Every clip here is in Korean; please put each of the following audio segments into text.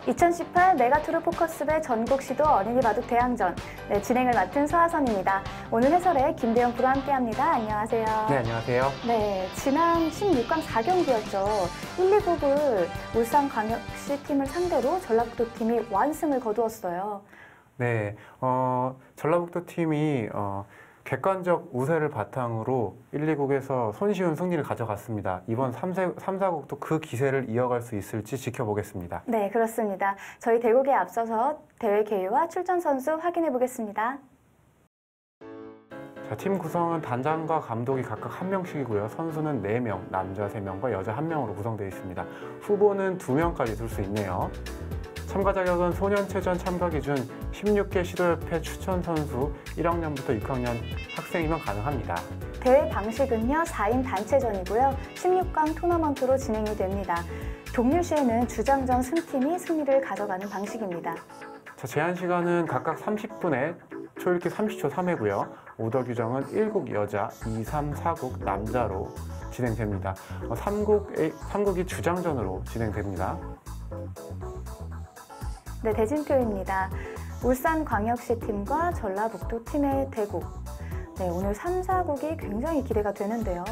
2018 메가투르 포커스배 전국시도 어린이 바둑 대항전 진행을 맡은 서하선입니다. 오늘 해설에 김대영 프로 함께합니다. 안녕하세요. 네, 안녕하세요. 네, 지난 16강 4경기였죠. 1, 2국을 울산광역시 팀을 상대로 전라북도 팀이 완승을 거두었어요. 네, 전라북도 팀이 객관적 우세를 바탕으로 1, 2국에서 손쉬운 승리를 가져갔습니다. 이번 3, 4국도 그 기세를 이어갈 수 있을지 지켜보겠습니다. 네, 그렇습니다. 저희 대국에 앞서서 대회 개요와 출전 선수 확인해 보겠습니다. 자, 팀 구성은 단장과 감독이 각각 1명씩이고요. 선수는 4명, 남자 3명과 여자 1명으로 구성되어 있습니다. 후보는 2명까지 둘 수 있네요. 참가 자격은 소년체전 참가 기준 16개 시도협회 추천 선수 1학년부터 6학년 학생이면 가능합니다. 대회 방식은요, 4인 단체전이고요. 16강 토너먼트로 진행이 됩니다. 동률시에는 주장전 승팀이 승리를 가져가는 방식입니다. 자, 제한 시간은 각각 30분에 초읽기 30초 3회고요. 오더 규정은 1국 여자, 2, 3, 4국 남자로 진행됩니다. 3국이 주장전으로 진행됩니다. 네, 대진표입니다. 울산광역시 팀과 전라북도 팀의 대국. 네, 오늘 3, 4국이 굉장히 기대가 되는데요.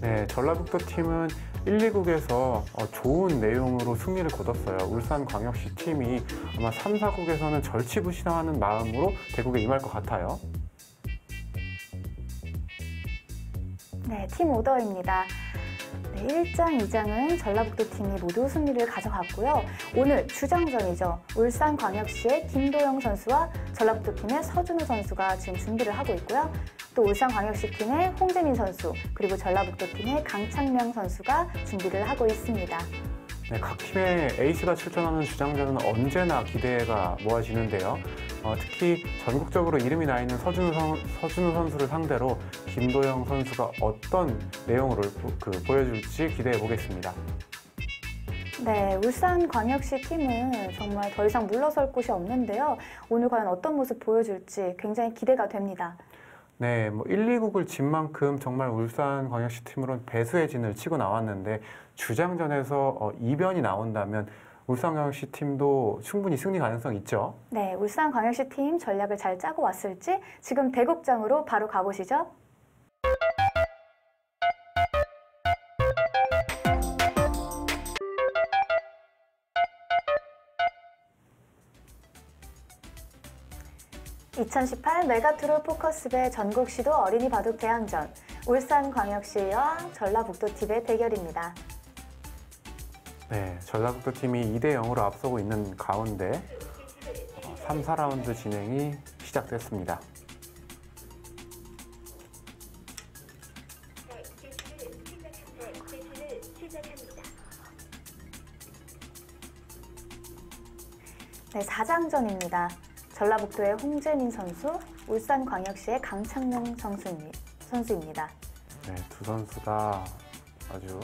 네, 전라북도 팀은 1, 2국에서 좋은 내용으로 승리를 거뒀어요. 울산광역시 팀이 아마 3, 4국에서는 절치부심하는 마음으로 대국에 임할 것 같아요. 네, 팀 오더입니다. 네, 1장, 2장은 전라북도 팀이 모두 승리를 가져갔고요. 오늘 주장전이죠. 울산광역시의 김도영 선수와 전라북도 팀의 서준우 선수가 지금 준비를 하고 있고요. 또 울산광역시 팀의 홍재민 선수, 그리고 전라북도 팀의 강창명 선수가 준비를 하고 있습니다. 네, 각 팀의 에이스가 출전하는 주장전은 언제나 기대가 모아지는데요. 특히 전국적으로 이름이 나 있는 서준우 선수를 상대로 김도영 선수가 어떤 내용으로 보여줄지 기대해 보겠습니다. 네, 울산광역시 팀은 정말 더 이상 물러설 곳이 없는데요. 오늘 과연 어떤 모습 보여줄지 굉장히 기대가 됩니다. 네, 1, 2국을 진 만큼 정말 울산광역시 팀으로는 배수의 진을 치고 나왔는데 주장전에서 이변이 나온다면 울산광역시 팀도 충분히 승리 가능성이 있죠. 네, 울산광역시 팀 전략을 잘 짜고 왔을지 지금 대국장으로 바로 가보시죠. (2018) 메가투르 포커스배 전국시도 어린이 바둑 대항전 울산광역시와 전라북도 팀의 대결입니다. 네, 전라북도 팀이 2대 0으로 앞서고 있는 가운데 3, 4라운드 진행이 시작됐습니다. 네, 4장전입니다. 전라북도의 홍재민 선수, 울산광역시의 강창명 선수입니다. 네, 두 선수 다 아주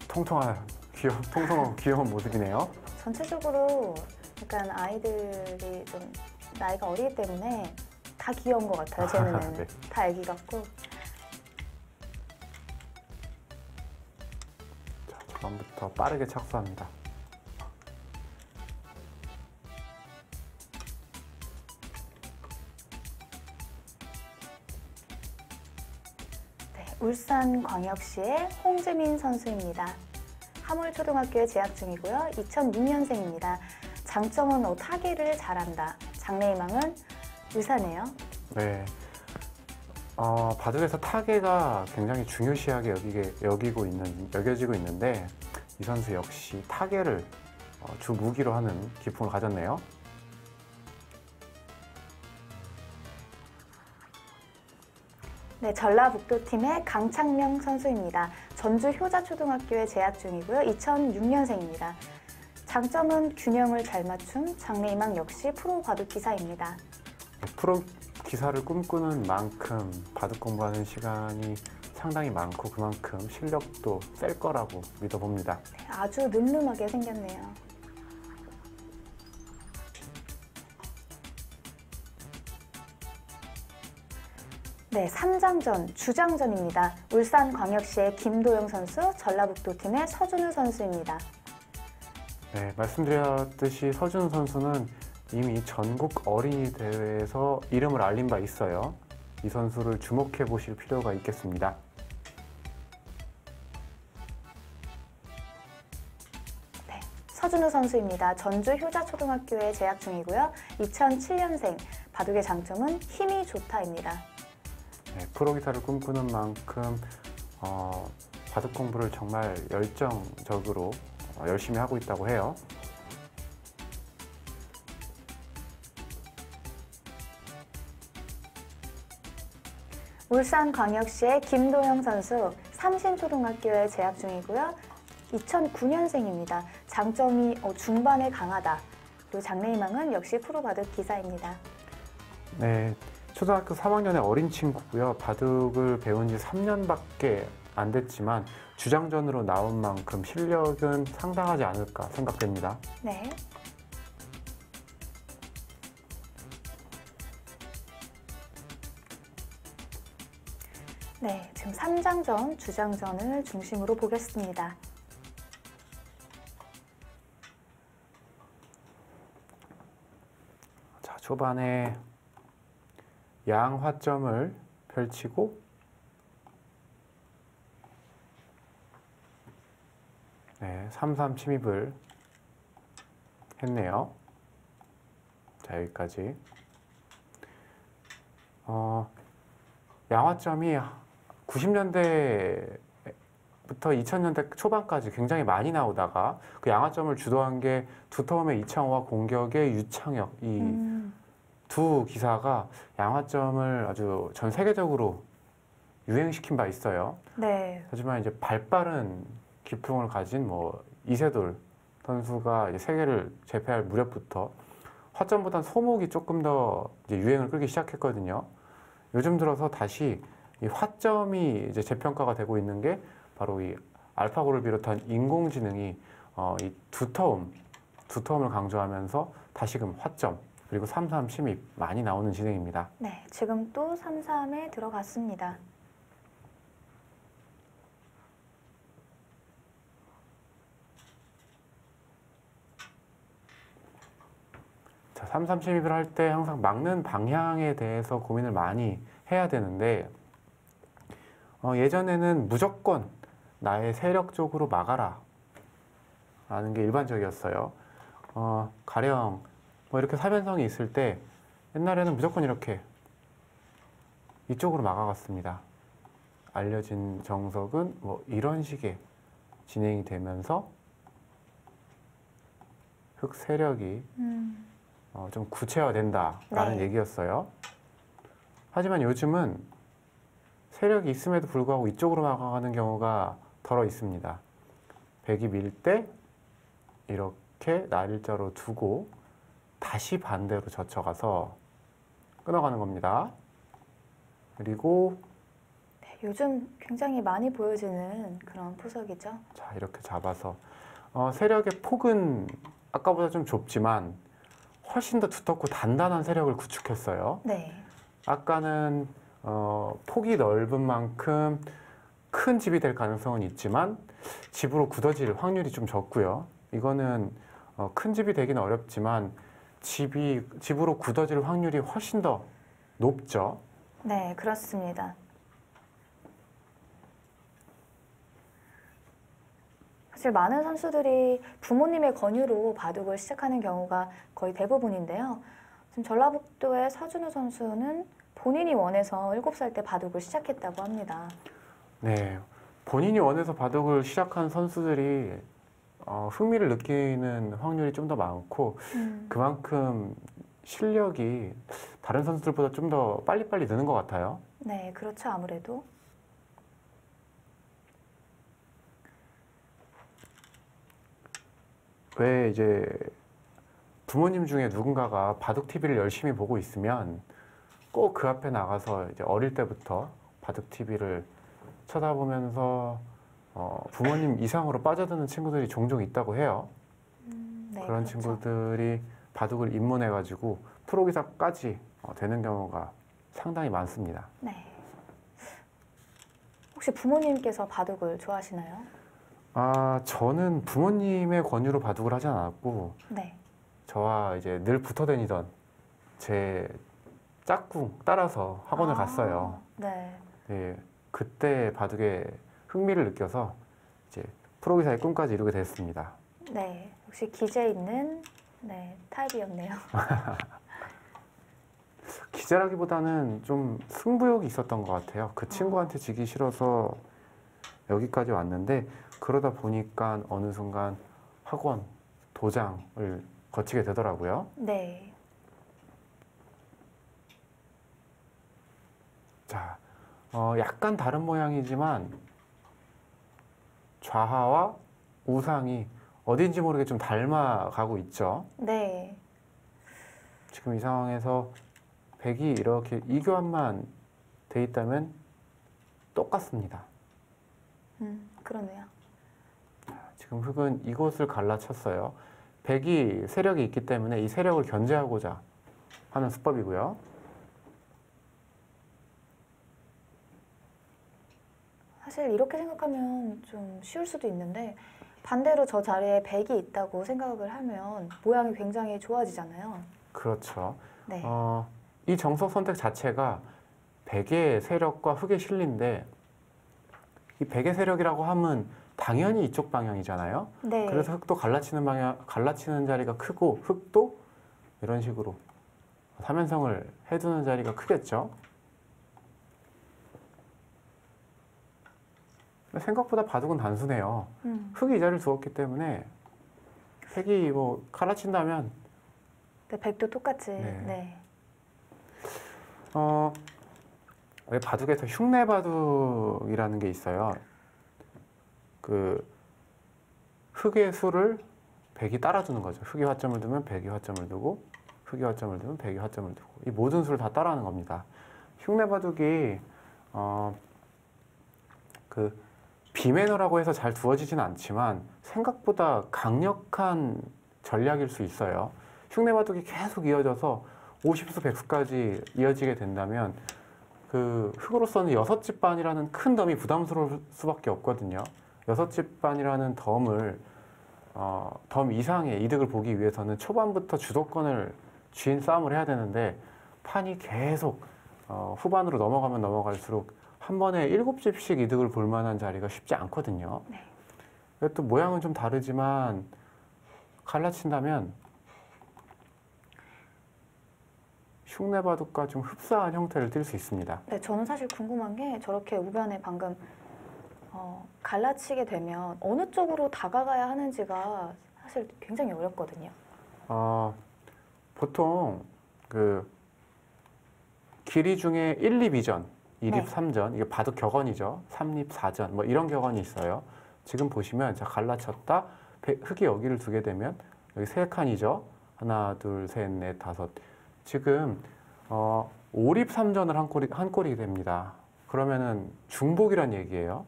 통통하고 귀여운 모습이네요. 전체적으로 약간 아이들이 좀 나이가 어리기 때문에 다 귀여운 것 같아요. 제 눈에는. 네. 다 애기 같고. 자, 초반부터 빠르게 착수합니다. 네, 울산광역시의 홍재민 선수입니다. 하물초등학교에 재학 중이고요. 2006년생입니다. 장점은 타기를 잘한다. 장래희망은 의사네요. 네, 바둑에서 타계가 굉장히 중요시하게 여겨지고 있는데 이 선수 역시 타계를 주 무기로 하는 기풍을 가졌네요. 네, 전라북도 팀의 강창명 선수입니다. 전주 효자초등학교에 재학 중이고요. 2006년생입니다. 장점은 균형을 잘 맞춤, 장래희망 역시 프로 바둑 기사입니다. 프로 기사를 꿈꾸는 만큼 바둑 공부하는 시간이 상당히 많고 그만큼 실력도 셀 거라고 믿어봅니다. 네, 아주 늠름하게 생겼네요. 네, 3장전, 주장전입니다. 울산광역시의 김도영 선수, 전라북도 팀의 서준우 선수입니다. 네, 말씀드렸듯이 서준우 선수는 이미 전국 어린이 대회에서 이름을 알린 바 있어요. 이 선수를 주목해 보실 필요가 있겠습니다. 네, 서준우 선수입니다. 전주 효자초등학교에 재학 중이고요. 2007년생, 바둑의 장점은 힘이 좋다입니다. 네, 프로기사를 꿈꾸는 만큼 바둑 공부를 정말 열정적으로 열심히 하고 있다고 해요. 울산광역시의 김도영 선수, 삼신초등학교에 재학 중이고요. 2009년생입니다. 장점이 중반에 강하다. 그리고 장래희망은 역시 프로바둑 기사입니다. 네, 초등학교 3학년의 어린 친구고요. 바둑을 배운 지 3년밖에 안 됐지만 주장전으로 나온 만큼 실력은 상당하지 않을까 생각됩니다. 네. 네, 지금 3장전, 주장전을 중심으로 보겠습니다. 자, 초반에 양화점을 펼치고 네, 3-3 침입을 했네요. 자, 여기까지. 양화점이 90년대부터 2000년대 초반까지 굉장히 많이 나오다가 그 양화점을 주도한 게 두터움의 이창호와 공격의 유창혁, 이 두 기사가 양화점을 아주 전 세계적으로 유행시킨 바 있어요. 네. 하지만 이제 발빠른 기풍을 가진 이세돌 선수가 이제 세계를 제패할 무렵부터 화점보단 소목이 조금 더 이제 유행을 끌기 시작했거든요. 요즘 들어서 다시 이 화점이 이제 재평가가 되고 있는 게 바로 이 알파고를 비롯한 인공지능이 이 두터움을 강조하면서 다시금 화점 그리고 3-3 침입 많이 나오는 진행입니다. 네, 지금 또 3-3에 들어갔습니다. 자, 3-3 침입을 할 때 항상 막는 방향에 대해서 고민을 많이 해야 되는데 예전에는 무조건 나의 세력 쪽으로 막아라 라는 게 일반적이었어요. 가령 이렇게 사변성이 있을 때 옛날에는 무조건 이렇게 이쪽으로 막아갔습니다. 알려진 정석은 이런 식의 진행이 되면서 흑 세력이 좀 구체화된다라는 네. 얘기였어요. 하지만 요즘은 세력이 있음에도 불구하고 이쪽으로 막아가는 경우가 덜어 있습니다. 백이 밀 때 이렇게 날일자로 두고 다시 반대로 젖혀가서 끊어가는 겁니다. 그리고 네, 요즘 굉장히 많이 보여지는 그런 포석이죠. 자, 이렇게 잡아서 세력의 폭은 아까보다 좀 좁지만 훨씬 더 두텁고 단단한 세력을 구축했어요. 네. 아까는 폭이 넓은 만큼 큰 집이 될 가능성은 있지만 집으로 굳어질 확률이 좀 적고요. 이거는 큰 집이 되기는 어렵지만 집으로 굳어질 확률이 훨씬 더 높죠. 네, 그렇습니다. 사실 많은 선수들이 부모님의 권유로 바둑을 시작하는 경우가 거의 대부분인데요. 지금 전라북도의 서준우 선수는 본인이 원해서 7살 때 바둑을 시작했다고 합니다. 네, 본인이 원해서 바둑을 시작한 선수들이 흥미를 느끼는 확률이 좀 더 많고 그만큼 실력이 다른 선수들보다 좀 더 빨리빨리 느는 것 같아요. 네, 그렇죠. 아무래도. 왜 이제 부모님 중에 누군가가 바둑 TV를 열심히 보고 있으면 꼭 그 앞에 나가서 이제 어릴 때부터 바둑 TV를 쳐다보면서 부모님 이상으로 빠져드는 친구들이 종종 있다고 해요. 네, 그런 그렇죠. 친구들이 바둑을 입문해가지고 프로기사까지 되는 경우가 상당히 많습니다. 네. 혹시 부모님께서 바둑을 좋아하시나요? 저는 부모님의 권유로 바둑을 하지 않았고 네. 저와 이제 늘 붙어 다니던 제 짝꿍 따라서 학원을 갔어요. 네. 네, 그때 바둑에 흥미를 느껴서 이제 프로기사의 꿈까지 이루게 됐습니다. 네. 역시 기재 있는 네, 타입이었네요. 기재라기보다는 좀 승부욕이 있었던 것 같아요. 그 친구한테 지기 싫어서 여기까지 왔는데 그러다 보니까 어느 순간 학원, 도장을 거치게 되더라고요. 네. 자, 약간 다른 모양이지만 좌하와 우상이 어딘지 모르게 좀 닮아가고 있죠. 네. 지금 이 상황에서 백이 이렇게 이교환만 돼 있다면 똑같습니다. 그러네요. 지금 흑은 이곳을 갈라쳤어요. 백이 세력이 있기 때문에 이 세력을 견제하고자 하는 수법이고요. 사실 이렇게 생각하면 좀 쉬울 수도 있는데 반대로 저 자리에 백이 있다고 생각을 하면 모양이 굉장히 좋아지잖아요. 그렇죠. 네. 이 정석 선택 자체가 백의 세력과 흑의 실리인데 이 백의 세력이라고 하면 당연히 이쪽 방향이잖아요. 네. 그래서 흑도 갈라치는 방향, 갈라치는 자리가 크고 흑도 이런 식으로 3연성을 해두는 자리가 크겠죠. 생각보다 바둑은 단순해요. 흑이 이 자리를 두었기 때문에 색이 뭐 갈라친다면 네, 백도 똑같이. 네. 네. 왜 바둑에서 흉내 바둑이라는 게 있어요. 그 흑의 수를 백이 따라주는 거죠. 흑이 화점을 두면 백이 화점을 두고 흑이 화점을 두면 백이 화점을 두고 이 모든 수를 다 따라하는 겁니다. 흉내 바둑이 그 비매너라고 해서 잘 두어지지는 않지만 생각보다 강력한 전략일 수 있어요. 흉내 바둑이 계속 이어져서 50수 100수까지 이어지게 된다면 그 흑으로서는 6집반이라는 큰 덤이 부담스러울 수밖에 없거든요. 6집반이라는 덤을 덤 이상의 이득을 보기 위해서는 초반부터 주도권을 쥔 싸움을 해야 되는데 판이 계속 후반으로 넘어가면 넘어갈수록 한 번에 7집씩 이득을 볼 만한 자리가 쉽지 않거든요. 네. 또 모양은 좀 다르지만 갈라친다면 흉내 바둑과 좀 흡사한 형태를 띌 수 있습니다. 네, 저는 사실 궁금한 게 저렇게 우변에 방금 갈라치게 되면 어느 쪽으로 다가가야 하는지가 사실 굉장히 어렵거든요. 보통 그 길이 중에 1, 2비전, 2립, 네. 3전, 이게 바둑 격언이죠. 3립, 4전, 뭐 이런 격언이 있어요. 지금 보시면 자 갈라쳤다, 흑이 여기를 두게 되면 여기 세 칸이죠. 하나, 둘, 셋, 넷, 다섯. 지금 5립 3전을 한 꼴이 됩니다. 그러면은 중복이란 얘기예요.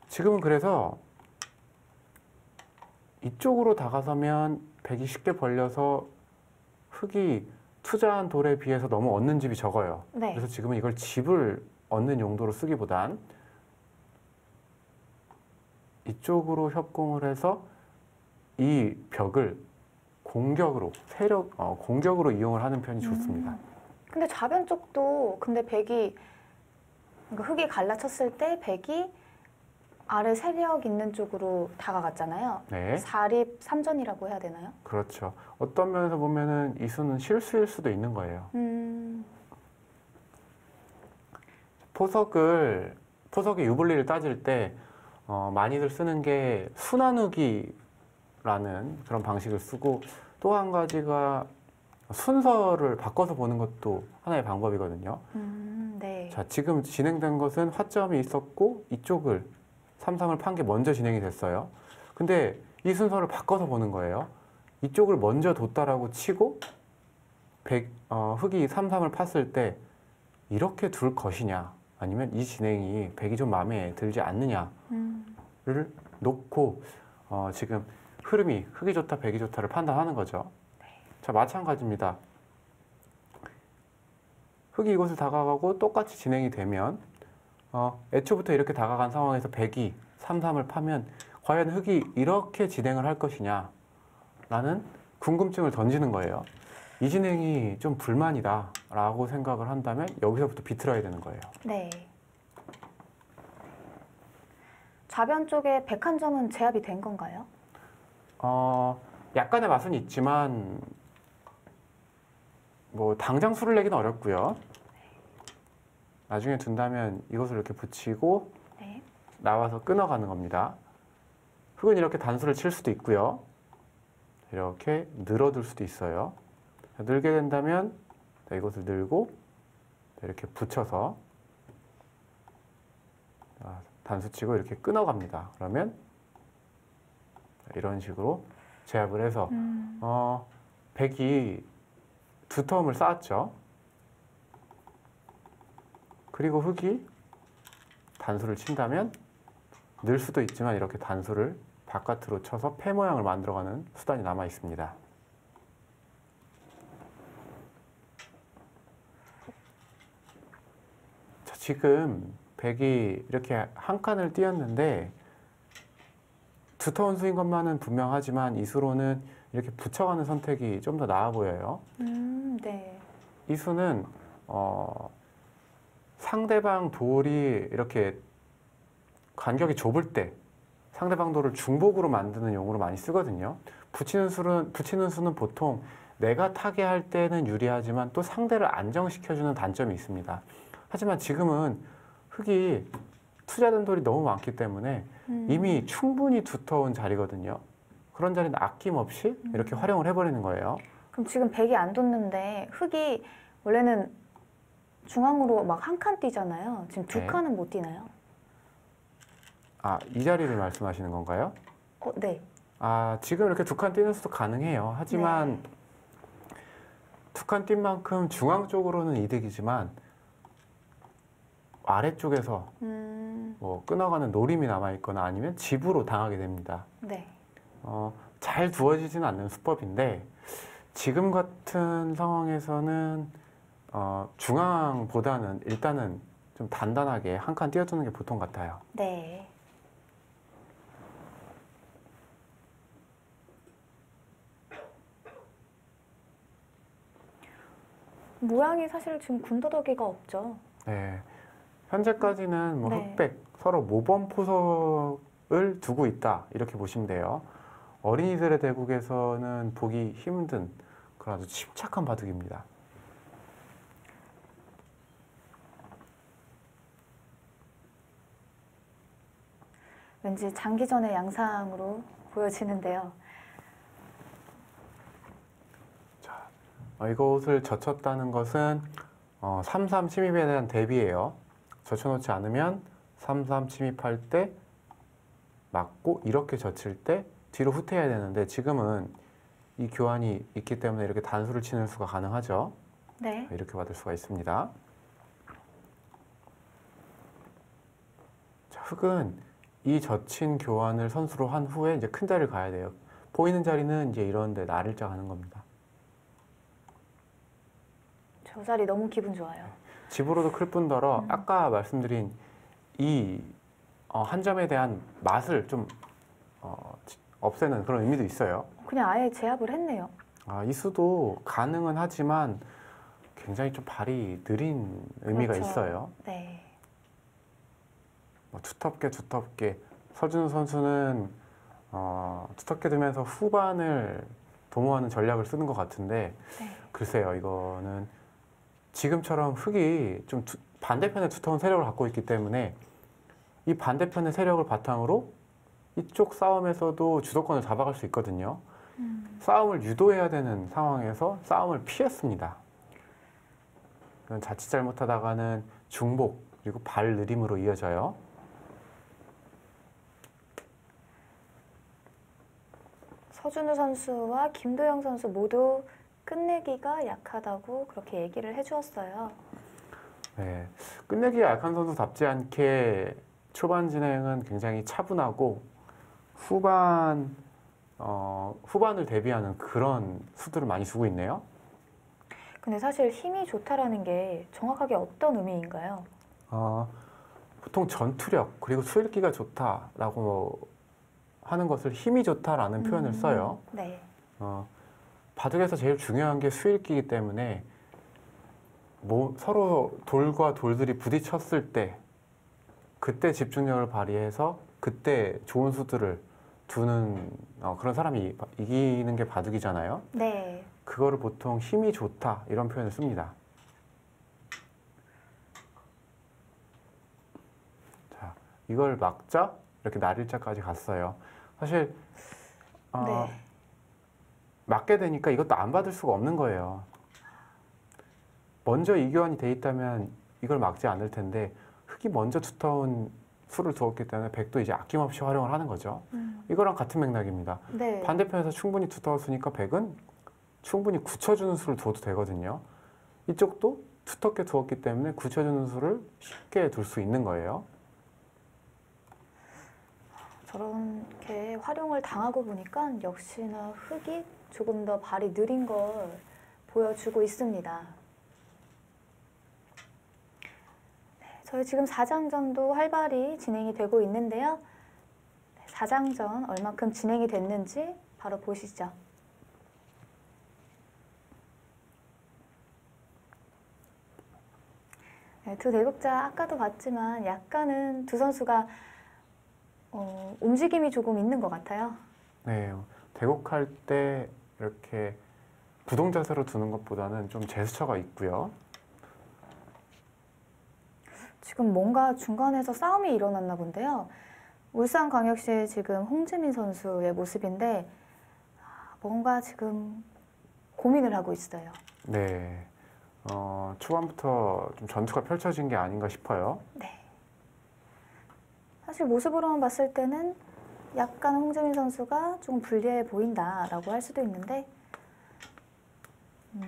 지금은 그래서 이쪽으로 다가서면 백이 쉽게 벌려서 흑이 투자한 돌에 비해서 너무 얻는 집이 적어요. 네. 그래서 지금은 이걸 집을 얻는 용도로 쓰기보단 이쪽으로 협공을 해서 이 벽을 공격으로 공격으로 이용을 하는 편이 좋습니다. 근데 좌변 쪽도 근데 백이 그러니까 흑이 갈라쳤을 때 백이 아래 세력 있는 쪽으로 다가갔잖아요. 네, 4립 3전이라고 해야 되나요? 그렇죠. 어떤 면에서 보면은 이 수는 실수일 수도 있는 거예요. 포석의 유불리를 따질 때 많이들 쓰는 게 수나누기라는 그런 방식을 쓰고 또 한 가지가 순서를 바꿔서 보는 것도 하나의 방법이거든요. 네. 자, 지금 진행된 것은 화점이 있었고 이쪽을 3-3을 판 게 먼저 진행이 됐어요. 근데 이 순서를 바꿔서 보는 거예요. 이쪽을 먼저 뒀다라고 치고 흑이 3-3을 팠을 때 이렇게 둘 것이냐 아니면 이 진행이 백이 좀 마음에 들지 않느냐를 놓고 지금 흐름이 흑이 좋다 백이 좋다를 판단하는 거죠. 자, 마찬가지입니다. 흑이 이곳을 다가가고 똑같이 진행이 되면 애초부터 이렇게 다가간 상황에서 백이 3-3을 파면 과연 흑이 이렇게 진행을 할 것이냐 라는 궁금증을 던지는 거예요. 이 진행이 좀 불만이다 라고 생각을 한다면 여기서부터 비틀어야 되는 거예요. 네. 좌변 쪽에 101점은 제압이 된 건가요? 약간의 맛은 있지만 뭐 당장 수를 내기는 어렵고요. 나중에 둔다면 이것을 이렇게 붙이고 네. 나와서 끊어가는 겁니다. 흑은 이렇게 단수를 칠 수도 있고요. 이렇게 늘어둘 수도 있어요. 늘게 된다면 이것을 늘고 이렇게 붙여서 단수 치고 이렇게 끊어갑니다. 그러면 이런 식으로 제압을 해서 백이 두 텀을 쌓았죠. 그리고 흑이 단수를 친다면 늘 수도 있지만 이렇게 단수를 바깥으로 쳐서 패 모양을 만들어가는 수단이 남아 있습니다. 자, 지금 백이 이렇게 한 칸을 띄었는데 두터운 수인 것만은 분명하지만 이 수로는 이렇게 붙여가는 선택이 좀 더 나아 보여요. 네. 이 수는 상대방 돌이 이렇게 간격이 좁을 때 상대방 돌을 중복으로 만드는 용으로 많이 쓰거든요. 붙이는 수는 보통 내가 타게 할 때는 유리하지만 또 상대를 안정시켜주는 단점이 있습니다. 하지만 지금은 흑이 투자된 돌이 너무 많기 때문에 이미 충분히 두터운 자리거든요. 그런 자리는 아낌없이 이렇게 활용을 해버리는 거예요. 그럼 지금 백이 안 뒀는데 흑이 원래는 중앙으로 막 한 칸 뛰잖아요. 지금 두 네. 칸은 못 뛰나요? 이 자리를 말씀하시는 건가요? 네. 지금 이렇게 두 칸 뛰는 수도 가능해요. 하지만 네. 두 칸 뛴 만큼 중앙 쪽으로는 이득이지만 아래쪽에서 뭐 끊어가는 노림이 남아있거나 아니면 집으로 당하게 됩니다. 네. 잘 두어지지는 않는 수법인데 지금 같은 상황에서는 중앙보다는 일단은 좀 단단하게 한 칸 띄워두는 게 보통 같아요. 네. 모양이 사실 지금 군더더기가 없죠. 네. 현재까지는 뭐 네. 흑백 서로 모범 포석을 두고 있다 이렇게 보시면 돼요. 어린이들의 대국에서는 보기 힘든 그런 아주 침착한 바둑입니다. 왠지 장기전의 양상으로 보여지는데요. 이것을 젖혔다는 것은 3-3 침입에 대한 대비예요. 젖혀놓지 않으면 3-3 침입할 때 맞고 이렇게 젖힐 때 뒤로 후퇴해야 되는데 지금은 이 교환이 있기 때문에 이렇게 단수를 치는 수가 가능하죠. 네. 이렇게 받을 수가 있습니다. 자, 흑은 이 젖힌 교환을 선수로 한 후에 이제 큰 자리를 가야 돼요. 보이는 자리는 이제 이런 데 나를자 가는 겁니다. 저 자리 너무 기분 좋아요. 집으로도 클 뿐더러 아까 말씀드린 이 한 점에 대한 맛을 좀 없애는 그런 의미도 있어요. 그냥 아예 제압을 했네요. 이 수도 가능은 하지만 굉장히 좀 발이 느린 의미가 그렇죠. 있어요. 네. 두텁게 서준우 선수는 두텁게 두면서 후반을 도모하는 전략을 쓰는 것 같은데 네. 글쎄요, 이거는 지금처럼 흑이 좀 반대편에 두터운 세력을 갖고 있기 때문에 이 반대편의 세력을 바탕으로 이쪽 싸움에서도 주도권을 잡아갈 수 있거든요. 싸움을 유도해야 되는 상황에서 싸움을 피했습니다. 이건 자칫 잘못하다가는 중복 그리고 발 느림으로 이어져요. 서준우 선수와 김도영 선수 모두 끝내기가 약하다고 그렇게 얘기를 해주었어요. 네, 끝내기가 약한 선수답지 않게 초반 진행은 굉장히 차분하고 후반을 대비하는 그런 수들을 많이 두고 있네요. 근데 사실 힘이 좋다라는 게 정확하게 어떤 의미인가요? 보통 전투력 그리고 수일기가 좋다라고 하는 것을 힘이 좋다라는 표현을 써요. 네. 바둑에서 제일 중요한 게 수일기이기 때문에 서로 돌과 돌들이 부딪혔을 때 그때 집중력을 발휘해서 그때 좋은 수들을 두는 그런 사람이 이기는 게 바둑이잖아요. 네. 그거를 보통 힘이 좋다 이런 표현을 씁니다. 자, 이걸 막자 이렇게 날일자까지 갔어요. 사실 네. 맞게 되니까 이것도 안 받을 수가 없는 거예요. 먼저 이교환이 돼 있다면 이걸 막지 않을 텐데 흙이 먼저 두터운 수를 두었기 때문에 백도 이제 아낌없이 활용을 하는 거죠. 이거랑 같은 맥락입니다. 네. 반대편에서 충분히 두터웠으니까 백은 충분히 굳혀주는 수를 두어도 되거든요. 이쪽도 두텁게 두었기 때문에 굳혀주는 수를 쉽게 둘 수 있는 거예요. 저렇게 활용을 당하고 보니까 역시나 흙이 조금 더 발이 느린 걸 보여주고 있습니다. 네, 저희 지금 4장전도 활발히 진행이 되고 있는데요. 4장전 얼마큼 진행이 됐는지 바로 보시죠. 네, 두 대국자 아까도 봤지만 약간은 두 선수가 움직임이 조금 있는 것 같아요. 네, 대국할 때 이렇게 부동 자세로 두는 것보다는 좀 제스처가 있고요. 지금 뭔가 중간에서 싸움이 일어났나 본데요. 울산광역시의 지금 홍재민 선수의 모습인데 뭔가 지금 고민을 하고 있어요. 네, 초반부터 좀 전투가 펼쳐진 게 아닌가 싶어요. 네. 사실 모습으로만 봤을 때는 약간 홍재민 선수가 조금 불리해 보인다라고 할 수도 있는데 네.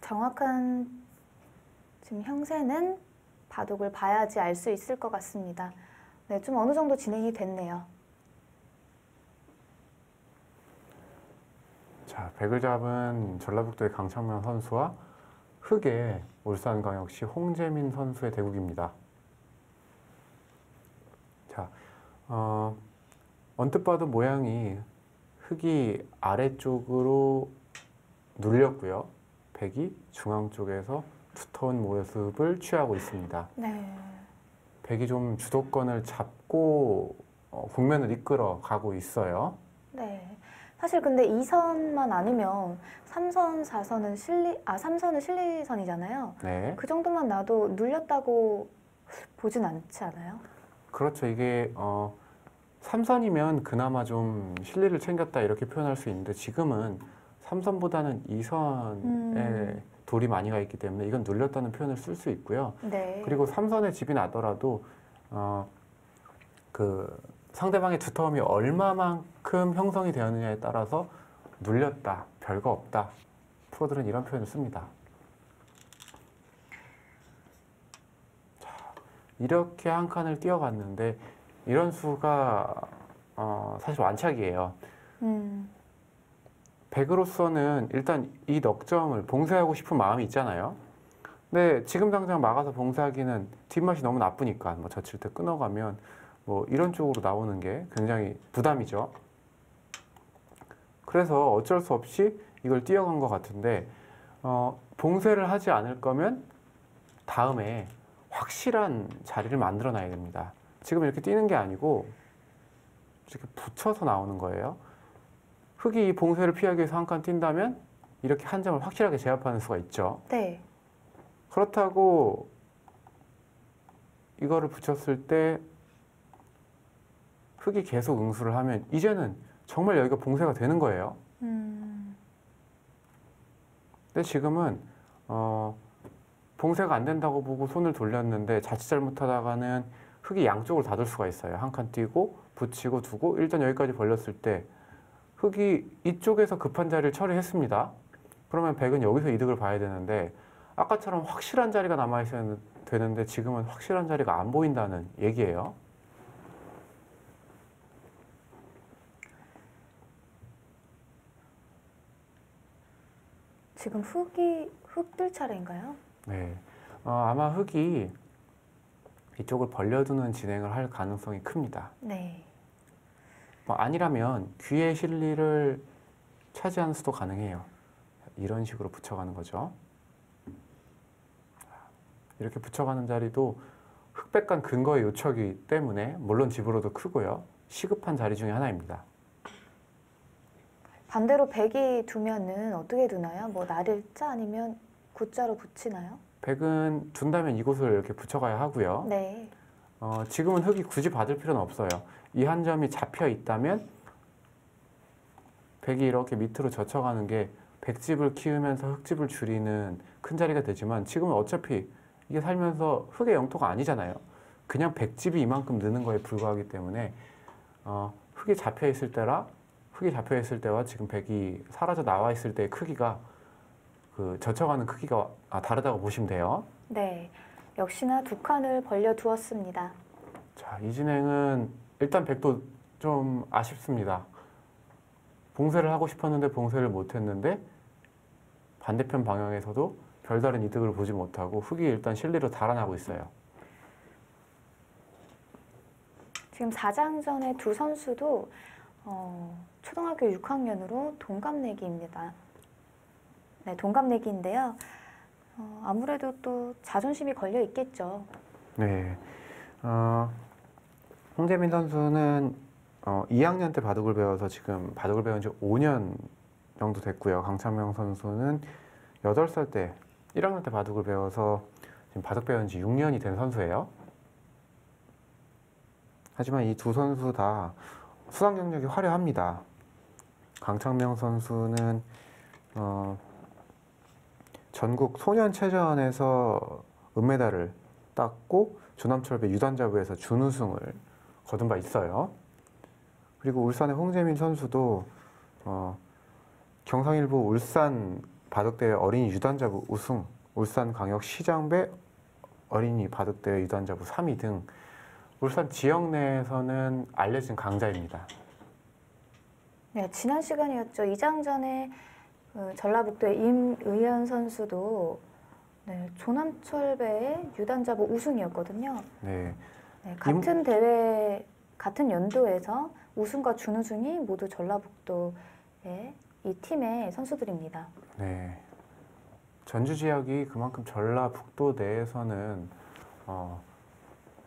정확한 지금 형세는 바둑을 봐야지 알 수 있을 것 같습니다. 네, 좀 어느 정도 진행이 됐네요. 자, 백을 잡은 전라북도의 강창명 선수와 흑의 울산광역시 홍재민 선수의 대국입니다. 자, 언뜻 봐도 모양이 흑이 아래쪽으로 눌렸고요. 백이 중앙 쪽에서 두터운 모습을 취하고 있습니다. 네. 백이 좀 주도권을 잡고 국면을 이끌어 가고 있어요. 네. 사실 근데 2선만 아니면 3선, 4선은 3선은 실리선이잖아요. 네. 그 정도만 놔도 눌렸다고 보진 않지 않아요? 그렇죠. 이게 3선이면 그나마 좀 실리를 챙겼다 이렇게 표현할 수 있는데 지금은 3선보다는 2선에 돌이 많이 가 있기 때문에 이건 눌렸다는 표현을 쓸 수 있고요. 네. 그리고 3선에 집이 나더라도 그 상대방의 두터움이 얼마만큼 형성이 되었느냐에 따라서 눌렸다, 별거 없다. 프로들은 이런 표현을 씁니다. 자, 이렇게 한 칸을 뛰어갔는데 이런 수가 사실 완착이에요. 백으로서는 일단 이 넉점을 봉쇄하고 싶은 마음이 있잖아요. 근데 지금 당장 막아서 봉쇄하기는 뒷맛이 너무 나쁘니까 뭐 젖힐 때 끊어가면 뭐 이런 쪽으로 나오는 게 굉장히 부담이죠. 그래서 어쩔 수 없이 이걸 뛰어간 것 같은데 봉쇄를 하지 않을 거면 다음에 확실한 자리를 만들어 놔야 됩니다. 지금 이렇게 뛰는 게 아니고 이렇게 붙여서 나오는 거예요. 흑이 이 봉쇄를 피하기 위해서 한 칸 뛴다면 이렇게 한 점을 확실하게 제압하는 수가 있죠. 네. 그렇다고 이거를 붙였을 때 흑이 계속 응수를 하면 이제는 정말 여기가 봉쇄가 되는 거예요. 근데 지금은 봉쇄가 안 된다고 보고 손을 돌렸는데 자칫 잘못하다가는 흑이 양쪽으로 다 둘 수가 있어요. 한 칸 뛰고 붙이고 두고 일단 여기까지 벌렸을 때 흑이 이쪽에서 급한 자리를 처리했습니다. 그러면 백은 여기서 이득을 봐야 되는데 아까처럼 확실한 자리가 남아있어야 되는데 지금은 확실한 자리가 안 보인다는 얘기예요. 지금 흑들 차례인가요? 네. 아마 흑이 이쪽을 벌려두는 진행을 할 가능성이 큽니다. 네. 아니라면 귀의 실리를 차지하는 수도 가능해요. 이런 식으로 붙여가는 거죠. 이렇게 붙여가는 자리도 흑백간 근거의 요척이기 때문에 물론 집으로도 크고요. 시급한 자리 중에 하나입니다. 반대로 백이 두면은 어떻게 두나요? 뭐 날일자 아니면 구자로 붙이나요? 백은 둔다면 이곳을 이렇게 붙여가야 하고요. 네. 지금은 흑이 굳이 받을 필요는 없어요. 이 한 점이 잡혀 있다면 백이 이렇게 밑으로 젖혀가는 게 백집을 키우면서 흑집을 줄이는 큰 자리가 되지만 지금은 어차피 이게 살면서 흑의 영토가 아니잖아요. 그냥 백집이 이만큼 느는 거에 불과하기 때문에 흑이 잡혀 있을 때와 지금 백이 사라져 나와 있을 때의 크기가 그 젖혀가는 크기가 다르다고 보시면 돼요. 네. 역시나 두 칸을 벌려 두었습니다. 자, 이 진행은 일단 백도 좀 아쉽습니다. 봉쇄를 하고 싶었는데 봉쇄를 못했는데 반대편 방향에서도 별다른 이득을 보지 못하고 흑이 일단 실리로 달아나고 있어요. 지금 4장전의 두 선수도 초등학교 6학년으로 동갑내기입니다. 네, 동갑내기인데요. 아무래도 또 자존심이 걸려 있겠죠. 네. 홍재민 선수는 2학년 때 바둑을 배워서 지금 바둑을 배운 지 5년 정도 됐고요. 강창명 선수는 8살 때 1학년 때 바둑을 배워서 지금 바둑 배운 지 6년이 된 선수예요. 하지만 이 두 선수 다 수상 경력이 화려합니다. 강창명 선수는 전국 소년체전에서 은메달을 땄고 조남철배 유단자부에서 준우승을 거둔 바 있어요. 그리고 울산의 홍재민 선수도 경상일보 울산 바둑대회 어린이 유단자부 우승, 울산광역 시장배 어린이 바둑대회 유단자부 3위 등 울산 지역 내에서는 알려진 강자입니다. 네, 지난 시간이었죠. 2장 전에 전라북도의 임의연 선수도 네, 조남철배의 유단자부 우승이었거든요. 네. 네, 같은 대회, 같은 연도에서 우승과 준우승이 모두 전라북도의 이 팀의 선수들입니다. 네. 전주 지역이 그만큼 전라북도 내에서는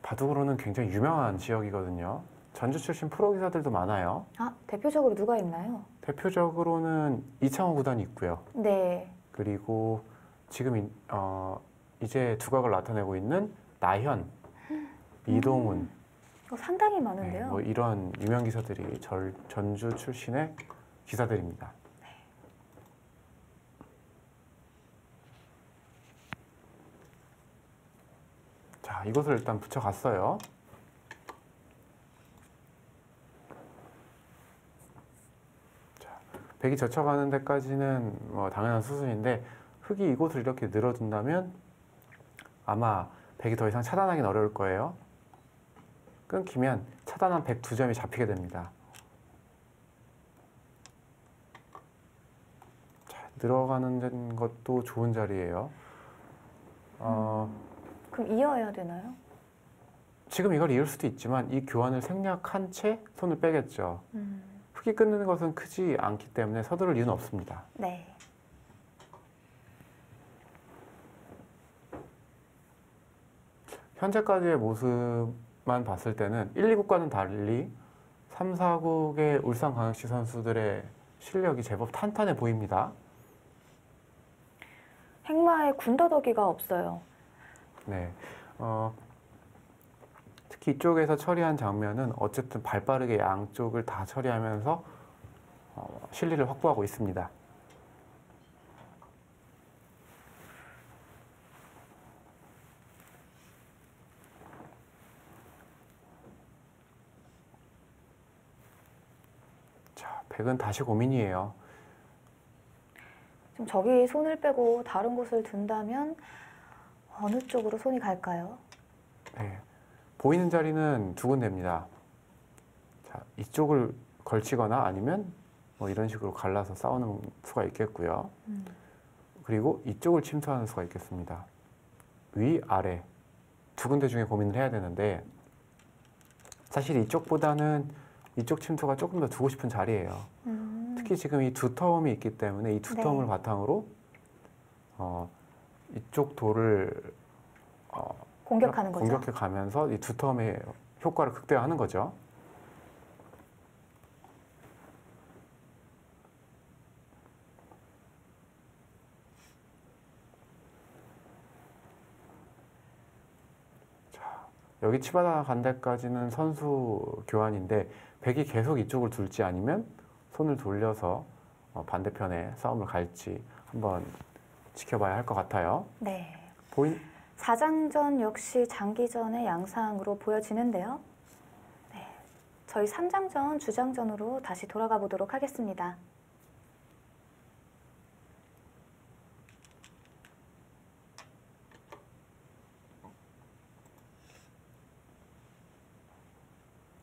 바둑으로는 굉장히 유명한 지역이거든요. 전주 출신 프로 기사들도 많아요. 대표적으로 누가 있나요? 대표적으로는 이창호 구단이 있고요. 네. 그리고 지금 이제 두각을 나타내고 있는 나현, 이동훈, 상당히 네, 많은데요. 뭐 이런 유명 기사들이 전주 출신의 기사들입니다. 자, 이것을 일단 붙여갔어요. 자, 백이 젖혀가는 데까지는 뭐 당연한 수순인데 흑이 이곳을 이렇게 늘어둔다면 아마 백이 더 이상 차단하기는 어려울 거예요. 끊기면 차단한 백 두 점이 잡히게 됩니다. 자, 늘어가는 것도 좋은 자리예요. 그럼 이어야 되나요? 지금 이걸 이을 수도 있지만 이 교환을 생략한 채 손을 빼겠죠. 흑이 끊는 것은 크지 않기 때문에 서두를 이유는 없습니다. 네. 현재까지의 모습만 봤을 때는 1, 2국과는 달리 3, 4국의 울산광역시 선수들의 실력이 제법 탄탄해 보입니다. 행마에 군더더기가 없어요. 네, 특히 이쪽에서 처리한 장면은 어쨌든 발빠르게 양쪽을 다 처리하면서 실리를 확보하고 있습니다. 자, 백은 다시 고민이에요. 지금 저기 손을 빼고 다른 곳을 둔다면 어느 쪽으로 손이 갈까요? 네, 보이는 자리는 두 군데입니다. 자, 이쪽을 걸치거나 아니면 뭐 이런 식으로 갈라서 싸우는 수가 있겠고요. 그리고 이쪽을 침투하는 수가 있겠습니다. 위, 아래 두 군데 중에 고민을 해야 되는데 사실 이쪽보다는 이쪽 침투가 조금 더 두고 싶은 자리예요. 특히 지금 이 두 텀이 있기 때문에 이 두 네. 텀을 바탕으로 이쪽 돌을 공격하는 거죠. 공격해 가면서 이 두 텀의 효과를 극대화하는 거죠. 여기 치바다 간 데까지는 선수 교환인데 백이 계속 이쪽을 둘지 아니면 손을 돌려서 반대편에 싸움을 갈지 한번 지켜봐야 할 것 같아요. 네. 보인 4장전 역시 장기전의 양상으로 보여지는데요. 네. 저희 3장전 주장전으로 다시 돌아가 보도록 하겠습니다.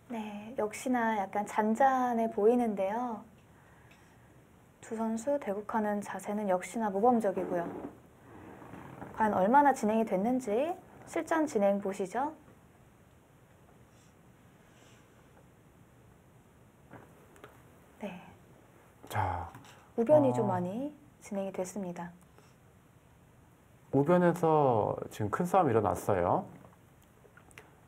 네, 역시나 약간 잔잔해 보이는데요. 두 선수 대국하는 자세는 역시나 모범적이고요. 과연 얼마나 진행이 됐는지 실전 진행 보시죠. 네, 자, 우변이 좀 많이 진행이 됐습니다. 우변에서 지금 큰 싸움이 일어났어요.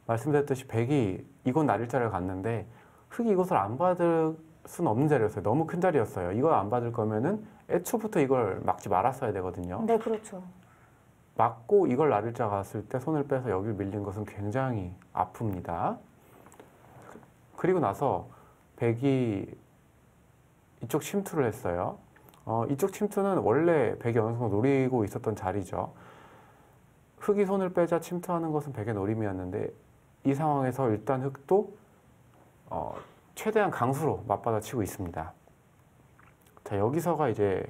말씀드렸듯이 백이 이곳 날일자를 갔는데 흑이 이것을 안 받을 수는 없는 자리였어요. 너무 큰 자리였어요. 이걸 안 받을 거면은 애초부터 이걸 막지 말았어야 되거든요. 네, 그렇죠. 맞고 이걸 날일자 갔을 때 손을 빼서 여기를 밀린 것은 굉장히 아픕니다. 그리고 나서 백이 이쪽 침투를 했어요. 이쪽 침투는 원래 백이 어느 정도 노리고 있었던 자리죠. 흑이 손을 빼자 침투하는 것은 백의 노림이었는데 이 상황에서 일단 흑도 최대한 강수로 맞받아치고 있습니다. 자, 여기서가 이제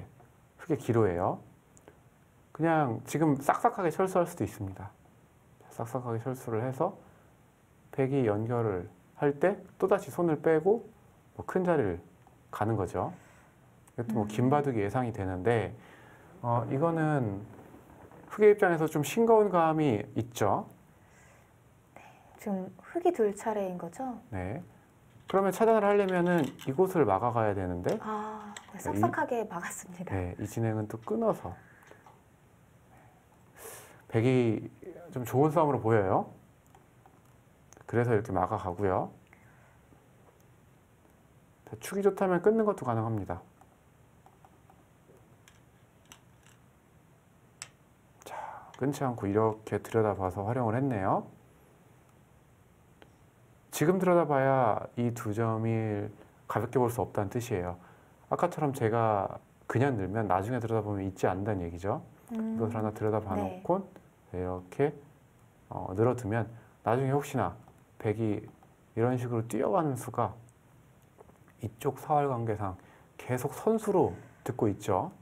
흑의 기로예요. 그냥 지금 싹싹하게 철수할 수도 있습니다. 싹싹하게 철수를 해서 백이 연결을 할 때 또다시 손을 빼고 큰 자리를 가는 거죠. 이것도 뭐 긴 바둑이 예상이 되는데 이거는 흑의 입장에서 좀 싱거운 감이 있죠. 지금 흑이 둘 차례인 거죠? 네. 그러면 차단을 하려면은 이곳을 막아가야 되는데 아, 네, 싹싹하게 막았습니다. 네, 이 진행은 또 끊어서 백이 좀 좋은 싸움으로 보여요. 그래서 이렇게 막아가고요. 축이 좋다면 끊는 것도 가능합니다. 자, 끊지 않고 이렇게 들여다봐서 활용을 했네요. 지금 들여다봐야 이 두 점을 가볍게 볼 수 없다는 뜻이에요. 아까처럼 제가 그냥 늘면 나중에 들여다보면 잊지 않는다는 얘기죠. 이것을 하나 들여다봐 놓고 이렇게 늘어두면 나중에 혹시나 백이 이런 식으로 뛰어가는 수가 이쪽 사활 관계상 계속 선수로 듣고 있죠.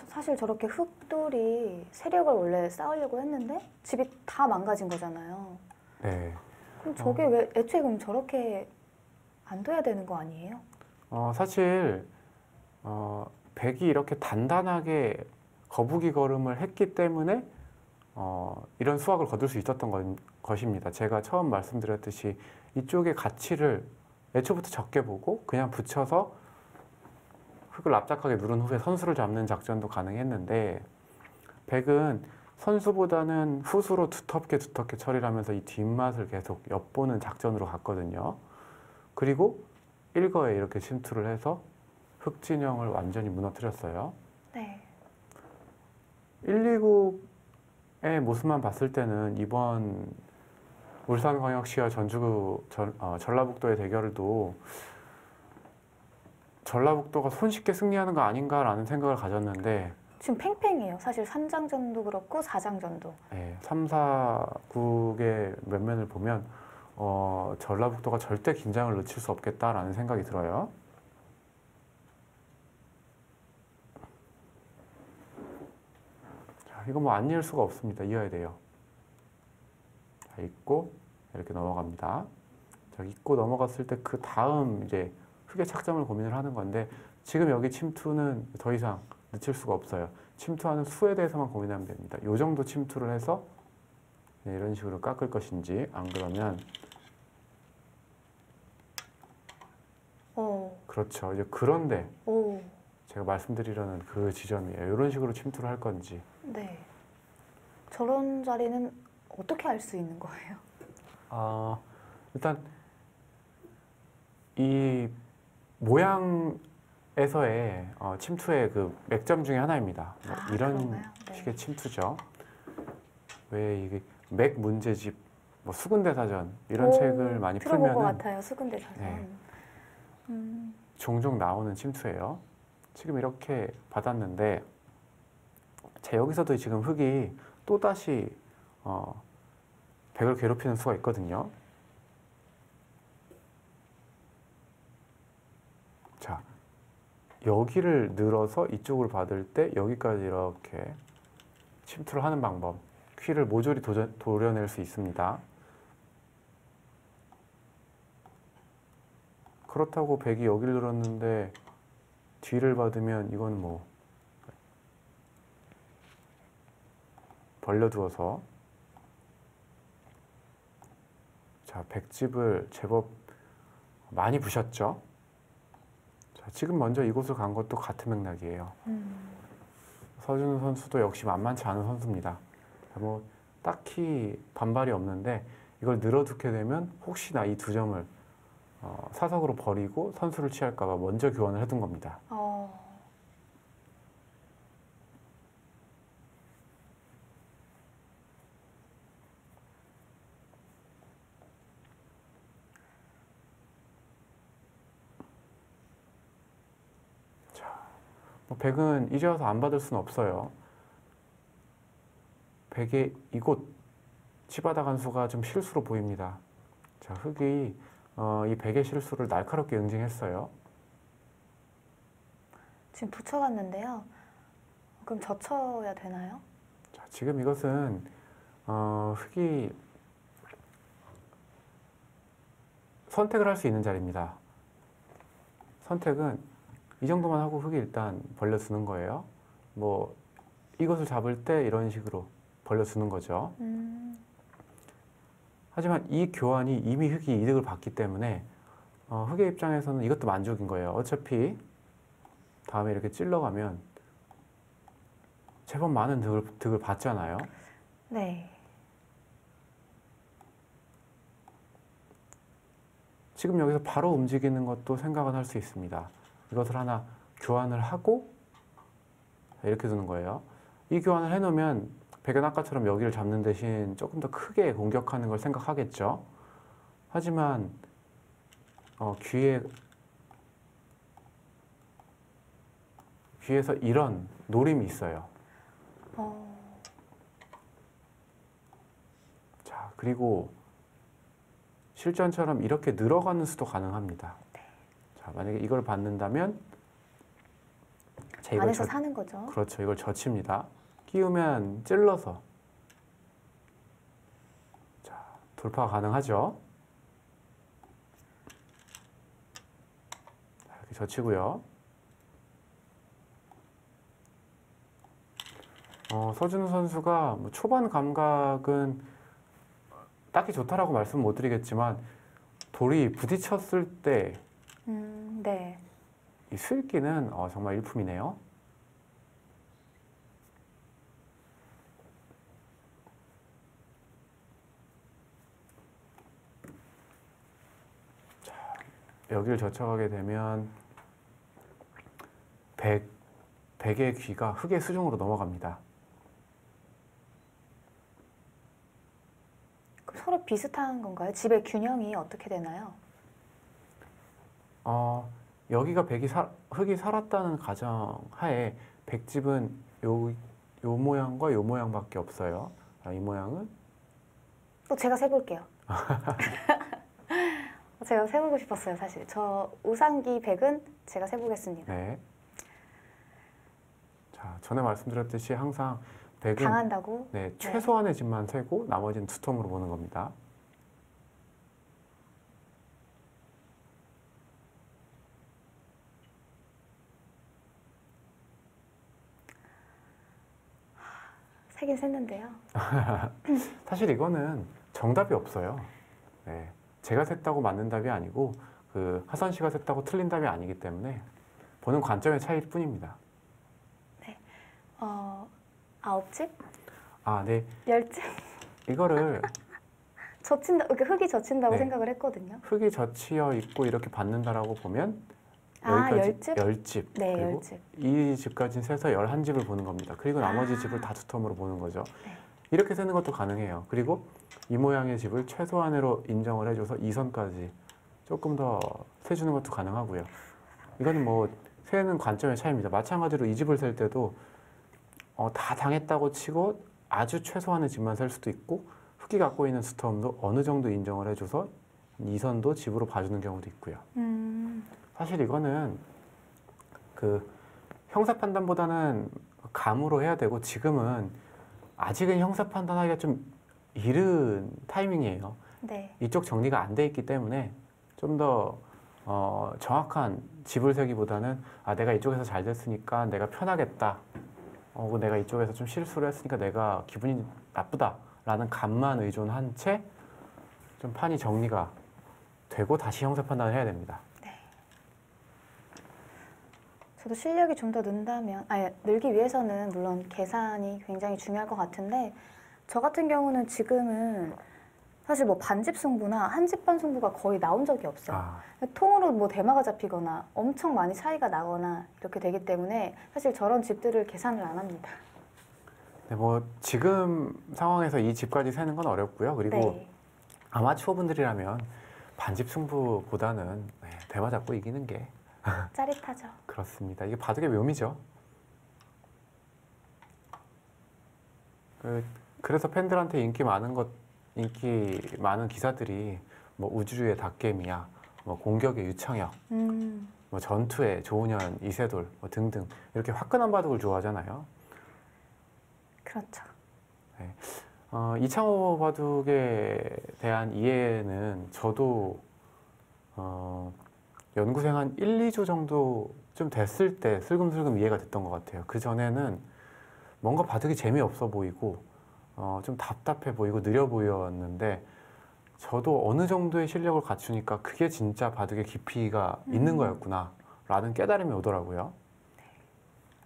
사실 저렇게 흑돌이 세력을 원래 쌓으려고 했는데 집이 다 망가진 거잖아요. 네. 그럼 저게 왜 애초에 그럼 저렇게 안 둬야 되는 거 아니에요? 사실 백이 이렇게 단단하게 거북이 걸음을 했기 때문에 이런 수확을 거둘 수 있었던 것입니다. 제가 처음 말씀드렸듯이 이쪽의 가치를 애초부터 적게 보고 그냥 붙여서 흑을 납작하게 누른 후에 선수를 잡는 작전도 가능했는데 백은 선수보다는 후수로 두텁게 처리를 하면서 이 뒷맛을 계속 엿보는 작전으로 갔거든요. 그리고 일거에 이렇게 침투를 해서 흑 진영을 완전히 무너뜨렸어요. 네. 129의 모습만 봤을 때는 이번 울산광역시와 전라북도의 대결도 전라북도가 손쉽게 승리하는 거 아닌가라는 생각을 가졌는데 지금 팽팽해요. 사실 3장전도 그렇고 4장전도. 네, 3, 4국의 면면을 보면 전라북도가 절대 긴장을 늦출 수 없겠다라는 생각이 들어요. 자, 이거 뭐 안 이을 수가 없습니다. 이어야 돼요. 자, 잊고 이렇게 넘어갑니다. 자, 잊고 넘어갔을 때 그 다음 이제 흑의 착점을 고민을 하는 건데 지금 여기 침투는 더 이상 늦출 수가 없어요. 침투하는 수에 대해서만 고민하면 됩니다. 이 정도 침투를 해서 이런 식으로 깎을 것인지, 안 그러면 그렇죠. 이제 그런데 제가 말씀드리려는 그 지점이에요. 이런 식으로 침투를 할 건지. 네. 저런 자리는 어떻게 알 수 있는 거예요? 일단 이 모양에서의 침투의 그 맥점 중에 하나입니다. 이런 그런가요? 네. 식의 침투죠. 왜 이게 맥 문제집, 뭐 수근대사전 이런 책을 많이 들어볼 것 풀면은 같아요. 수근대사전. 네. 음, 종종 나오는 침투예요. 지금 이렇게 받았는데, 자, 여기서도 지금 흙이 또다시 백을 괴롭히는 수가 있거든요. 자, 여기를 늘어서 이쪽을 받을 때 여기까지 이렇게 침투를 하는 방법, 퀴를 모조리 도려낼 수 있습니다. 그렇다고 백이 여기를 늘었는데 뒤를 받으면 이건 뭐 벌려두어서, 자, 백집을 제법 많이 부셨죠. 자, 지금 먼저 이곳을 간 것도 같은 맥락이에요. 서준우 선수도 역시 만만치 않은 선수입니다. 뭐 딱히 반발이 없는데, 이걸 늘어두게 되면 혹시나 이 두 점을 사석으로 버리고 선수를 취할까 봐 먼저 교환을 해둔 겁니다. 백은 이제 와서 안 받을 수는 없어요. 백의 이곳 치바다 간수가 좀 실수로 보입니다. 자, 흙이 이 백의 실수를 날카롭게 응징했어요. 지금 붙여갔는데요. 그럼 젖혀야 되나요? 자, 지금 이것은 흙이 선택을 할 수 있는 자리입니다. 선택은 이 정도만 하고 흙이 일단 벌려주는 거예요. 뭐 이것을 잡을 때 이런 식으로 벌려주는 거죠. 하지만 이 교환이 이미 흙이 이득을 봤기 때문에 흙의 입장에서는 이것도 만족인 거예요. 어차피 다음에 이렇게 찔러가면 제법 많은 득을 받잖아요. 네. 지금 여기서 바로 움직이는 것도 생각은 할 수 있습니다. 이것을 하나 교환을 하고 이렇게 두는 거예요. 이 교환을 해놓으면 백은 아까처럼 여기를 잡는 대신 조금 더 크게 공격하는 걸 생각하겠죠. 하지만 귀에서 이런 노림이 있어요. 자, 그리고 실전처럼 이렇게 늘어가는 수도 가능합니다. 자, 만약에 이걸 받는다면, 자, 이걸 안에서 사는 거죠. 그렇죠. 이걸 젖힙니다. 끼우면 찔러서, 자, 돌파가 가능하죠. 자, 이렇게 젖히고요. 서준우 선수가 뭐 초반 감각은 딱히 좋다라고 말씀 못 드리겠지만, 돌이 부딪혔을 때 네. 이 수익기는 정말 일품이네요. 자, 여기를 젖혀가게 되면 백의 귀가 흙의 수중으로 넘어갑니다. 서로 비슷한 건가요? 집의 균형이 어떻게 되나요? 여기가 흙이 살았다는 가정하에 백집은 요 모양과 요 모양밖에 없어요. 이 모양은 또 제가 세볼게요. 제가 세보고 싶었어요, 사실. 저 우상기 백은 제가 세보겠습니다. 네. 자, 전에 말씀드렸듯이 항상 백은 당한다고? 네, 최소한의 집만 세고 나머지는 투텀으로 보는 겁니다. 세긴 셌는데요. 사실 이거는 정답이 없어요. 네. 제가 셌다고 맞는 답이 아니고 그 하선 씨가 셌다고 틀린 답이 아니기 때문에 보는 관점의 차이일 뿐입니다. 9집? 아, 네. 10집? 이거를 젖힌다, 이렇게 흙이 젖힌다고 네. 생각을 했거든요. 흙이 젖히어 있고 이렇게 받는다라고 보면 아, 여기까지 10집? 10집. 네, 그리고 10집. 이 집까지 세서 11집을 보는 겁니다. 그리고 나머지 아. 집을 다 두텀으로 보는 거죠. 네. 이렇게 세는 것도 가능해요. 그리고 이 모양의 집을 최소한으로 인정을 해줘서 2선까지 조금 더 세주는 것도 가능하고요. 이거는 뭐 세는 관점의 차이입니다. 마찬가지로 이 집을 셀 때도 다 당했다고 치고 아주 최소한의 집만 셀 수도 있고 흙이 갖고 있는 스톰도 어느 정도 인정을 해줘서 2선도 집으로 봐주는 경우도 있고요. 사실 이거는 그 형사 판단보다는 감으로 해야 되고 지금은 아직은 형사 판단하기가 좀 이른 타이밍이에요. 네. 이쪽 정리가 안 돼 있기 때문에 좀 더 정확한 집을 세기보다는 내가 이쪽에서 잘 됐으니까 내가 편하겠다. 내가 이쪽에서 좀 실수를 했으니까 내가 기분이 나쁘다라는 감만 의존한 채 좀 판이 정리가 되고 다시 형사 판단을 해야 됩니다. 저도 실력이 좀 더 늘기 위해서는 물론 계산이 굉장히 중요할 것 같은데 저 같은 경우는 지금은 사실 뭐 반집 승부나 한집 반 승부가 거의 나온 적이 없어요. 통으로 뭐 대마가 잡히거나 엄청 많이 차이가 나거나 이렇게 되기 때문에 사실 저런 집들을 계산을 안 합니다. 네, 뭐 지금 상황에서 이 집까지 세는 건 어렵고요. 그리고 네. 아마추어 분들이라면 반집 승부보다는 대마 잡고 이기는 게 짜릿하죠. 그렇습니다. 이게 바둑의 묘미죠. 그래서 팬들한테 인기 많은 기사들이 뭐 우주류의 닭개미야, 뭐 공격의 유창혁, 뭐 전투의 조은현, 이세돌 뭐 등등 이렇게 화끈한 바둑을 좋아하잖아요. 그렇죠. 이창호 바둑에 대한 이해는 저도 연구생 한 1, 2주 정도 좀 됐을 때 슬금슬금 이해가 됐던 것 같아요. 그 전에는 뭔가 바둑이 재미없어 보이고 좀 답답해 보이고 느려 보였는데 저도 어느 정도의 실력을 갖추니까 그게 진짜 바둑의 깊이가 있는 거였구나 라는 깨달음이 오더라고요.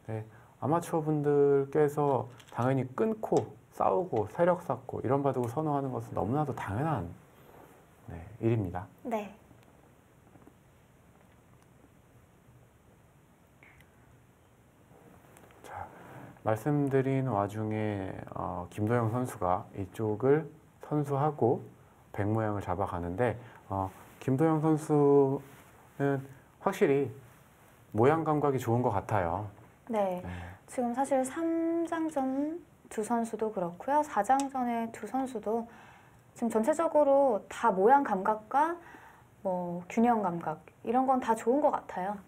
네, 아마추어 분들께서 당연히 끊고 싸우고 세력 쌓고 이런 바둑을 선호하는 것은 너무나도 당연한 일입니다. 네. 말씀드린 와중에 김도영 선수가 이쪽을 선수하고 백 모양을 잡아가는데 김도영 선수는 확실히 모양 감각이 좋은 것 같아요. 네. 지금 사실 3장전 두 선수도 그렇고요. 4장전의 두 선수도 지금 전체적으로 다 모양 감각과 뭐 균형 감각 이런 건 다 좋은 것 같아요.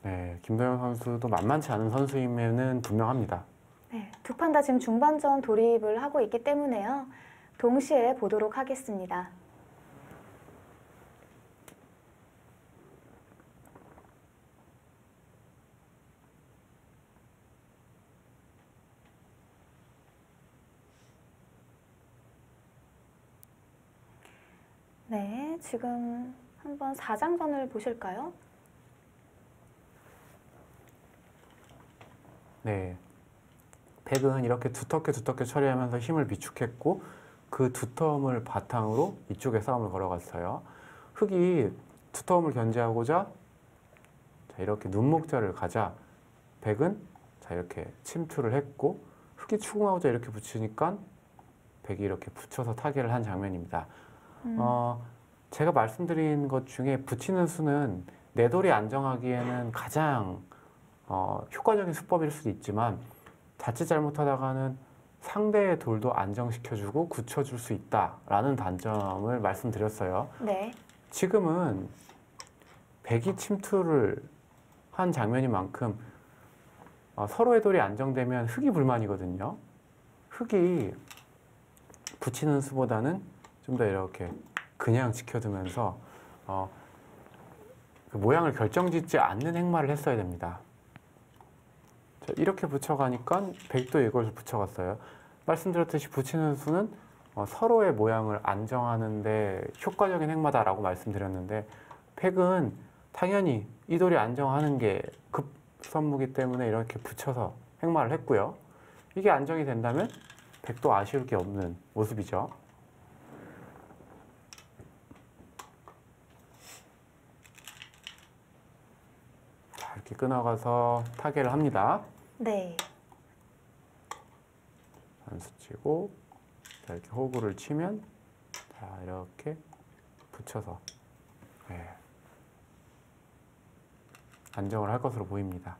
네, 김도영 선수도 만만치 않은 선수임에는 분명합니다. 네, 두 판 다 지금 중반전 돌입을 하고 있기 때문에요. 동시에 보도록 하겠습니다. 네, 지금 한번 4장전을 보실까요? 네, 백은 이렇게 두텁게 처리하면서 힘을 비축했고 그 두터움을 바탕으로 이쪽에 싸움을 걸어갔어요. 흙이 두터움을 견제하고자 이렇게 눈목자를 가자 백은 이렇게 침투를 했고 흙이 추궁하고자 이렇게 붙이니까 백이 이렇게 붙여서 타개를 한 장면입니다. 제가 말씀드린 것 중에 붙이는 수는 내 돌이 안정하기에는 가장 효과적인 수법일 수도 있지만 자칫 잘못하다가는 상대의 돌도 안정시켜주고 굳혀줄 수 있다라는 단점을 말씀드렸어요. 네. 지금은 백이 침투를 한 장면인 만큼 서로의 돌이 안정되면 흙이 불만이거든요. 흙이 붙이는 수보다는 좀 더 이렇게 그냥 지켜두면서 그 모양을 결정짓지 않는 행마를 했어야 됩니다. 자, 이렇게 붙여가니까 백도 이걸 붙여갔어요. 말씀드렸듯이 붙이는 수는 서로의 모양을 안정하는데 효과적인 행마다라고 말씀드렸는데 팩은 당연히 이 돌이 안정하는 게 급선무기 때문에 이렇게 붙여서 행마를 했고요. 이게 안정이 된다면 백도 아쉬울 게 없는 모습이죠. 자, 이렇게 끊어가서 타개를 합니다. 네. 단수 치고 자, 이렇게 호구를 치면 자, 이렇게 붙여서 네. 안정을 할 것으로 보입니다.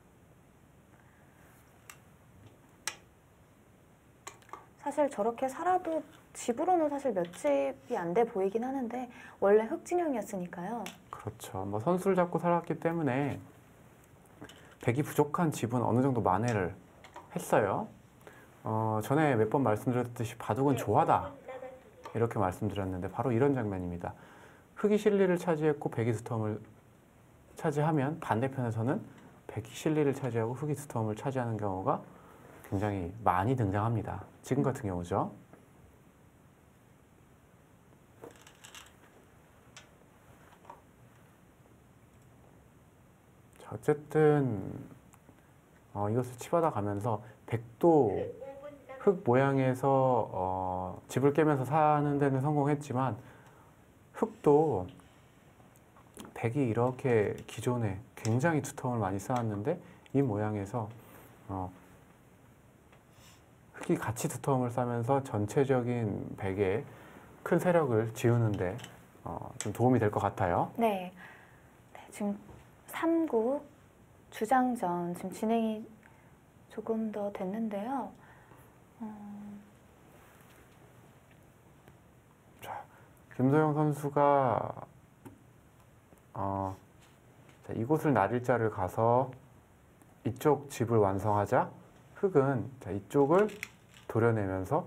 사실 저렇게 살아도 집으로는 사실 몇 집이 안 돼 보이긴 하는데 원래 흙진영이었으니까요. 그렇죠. 뭐 선수를 잡고 살았기 때문에 백이 부족한 집은 어느 정도 만회를 했어요. 전에 몇 번 말씀드렸듯이 바둑은 조화다 이렇게 말씀드렸는데 바로 이런 장면입니다. 흑이 실리를 차지했고 백이 스톰을 차지하면 반대편에서는 백이 실리를 차지하고 흑이 스톰을 차지하는 경우가 굉장히 많이 등장합니다. 지금 같은 경우죠. 자, 어쨌든 이것을 치받아 가면서 백도 흙 모양에서 집을 깨면서 사는 데는 성공했지만 흙도 백이 이렇게 기존에 굉장히 두통을 많이 쌓았는데 이 모양에서 흙이 같이 두통을 쌓으면서 전체적인 백에 큰 세력을 지우는데 좀 도움이 될 것 같아요. 네. 네, 지금 3국 주장전 지금 진행이 조금 더 됐는데요. 자, 김소영 선수가 자, 이곳을 나릴자를 가서 이쪽 집을 완성하자 흙은 자, 이쪽을 도려내면서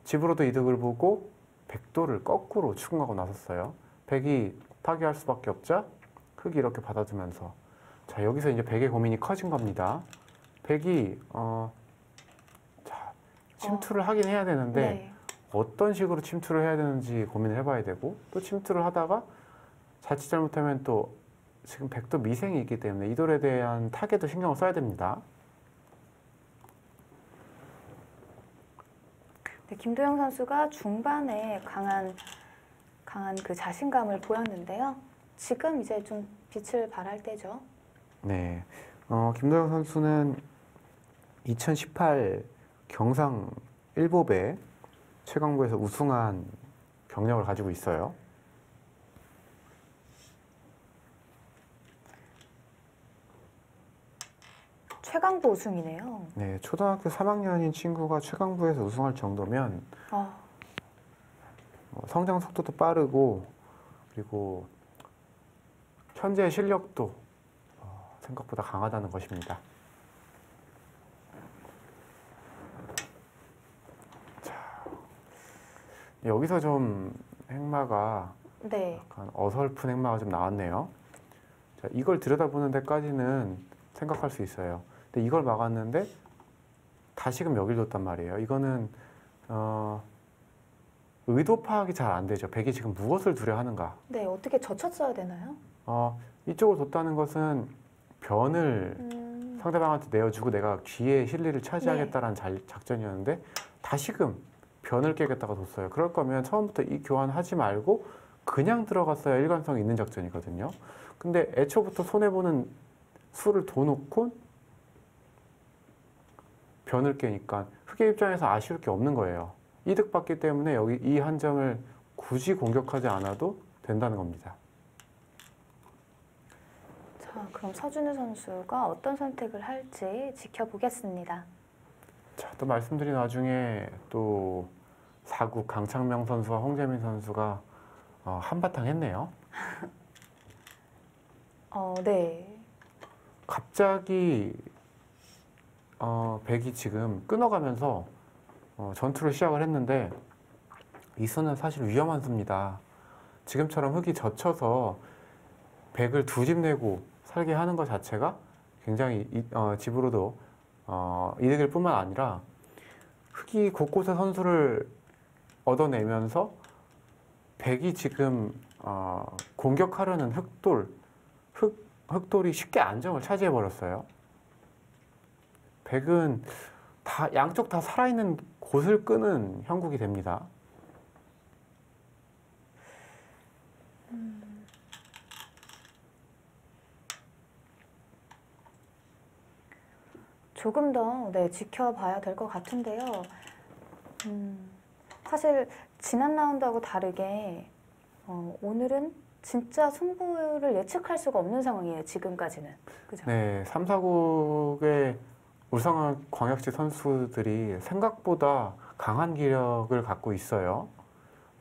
집으로도 이득을 보고 백도를 거꾸로 추궁하고 나섰어요. 백이 파괴할 수밖에 없자 흙이 이렇게 받아주면서 자, 여기서 이제 백의 고민이 커진 겁니다. 백이 자, 침투를 하긴 해야 되는데 네. 어떤 식으로 침투를 해야 되는지 고민을 해봐야 되고 또 침투를 하다가 자칫 잘못하면 또 지금 백도 미생이 있기 때문에 이 돌에 대한 타겟도 신경을 써야 됩니다. 네, 김도영 선수가 중반에 강한 그 자신감을 보였는데요. 지금 이제 좀 빛을 발할 때죠. 네, 김도영 선수는 2018 경상 일보배 최강부에서 우승한 경력을 가지고 있어요. 최강부 우승이네요. 네, 초등학교 3학년인 친구가 최강부에서 우승할 정도면 성장 속도도 빠르고 그리고 현재 실력도 생각보다 강하다는 것입니다. 자, 여기서 좀 행마가 네. 약간 어설픈 행마가 좀 나왔네요. 자, 이걸 들여다보는 데까지는 생각할 수 있어요. 근데 이걸 막았는데 다시금 여길 뒀단 말이에요. 이거는 의도 파악이 잘 안 되죠. 백이 지금 무엇을 두려 하는가. 네, 어떻게 젖혔어야 되나요? 이쪽을 뒀다는 것은 변을 상대방한테 내어주고 내가 뒤에 실리를 차지하겠다라는 작전이었는데 다시금 변을 깨겠다가 뒀어요. 그럴 거면 처음부터 이 교환하지 말고 그냥 들어갔어야 일관성이 있는 작전이거든요. 근데 애초부터 손해보는 수를 둬놓고 변을 깨니까 흑의 입장에서 아쉬울 게 없는 거예요. 이득 받기 때문에 여기 이 한 점을 굳이 공격하지 않아도 된다는 겁니다. 자, 그럼 서준우 선수가 어떤 선택을 할지 지켜보겠습니다. 자, 또 말씀드린 와중에 또 4국 강창명 선수와 홍재민 선수가 한바탕 했네요. 네. 갑자기 백이 지금 끊어가면서 전투를 시작을 했는데 이 수는 사실 위험한 수입니다. 지금처럼 흙이 젖혀서 백을 두 집 내고 살게 하는 것 자체가 굉장히 집으로도 이득일 뿐만 아니라 흑이 곳곳에 선수를 얻어내면서 백이 지금 공격하려는 흑돌이 쉽게 안정을 차지해 버렸어요. 백은 양쪽 다 살아있는 곳을 끄는 형국이 됩니다. 조금 더 지켜봐야 될 것 같은데요. 사실 지난 라운드하고 다르게 오늘은 진짜 승부를 예측할 수가 없는 상황이에요. 지금까지는. 그죠? 네, 3, 4국의 울산광역시 선수들이 생각보다 강한 기력을 갖고 있어요.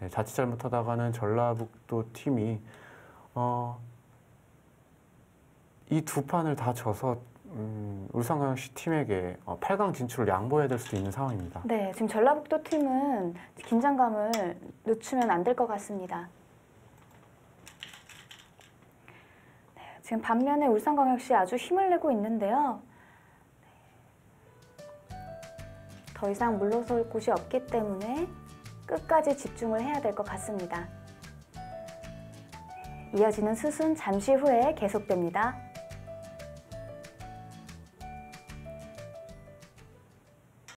네, 자칫 잘못하다가는 전라북도 팀이 이 두 판을 다 져서 울산광역시 팀에게 8강 진출을 양보해야 될 수도 있는 상황입니다. 네, 지금 전라북도 팀은 긴장감을 늦추면 안 될 것 같습니다. 네, 지금 반면에 울산광역시 아주 힘을 내고 있는데요. 더 이상 물러설 곳이 없기 때문에 끝까지 집중을 해야 될 것 같습니다. 이어지는 수순 잠시 후에 계속됩니다.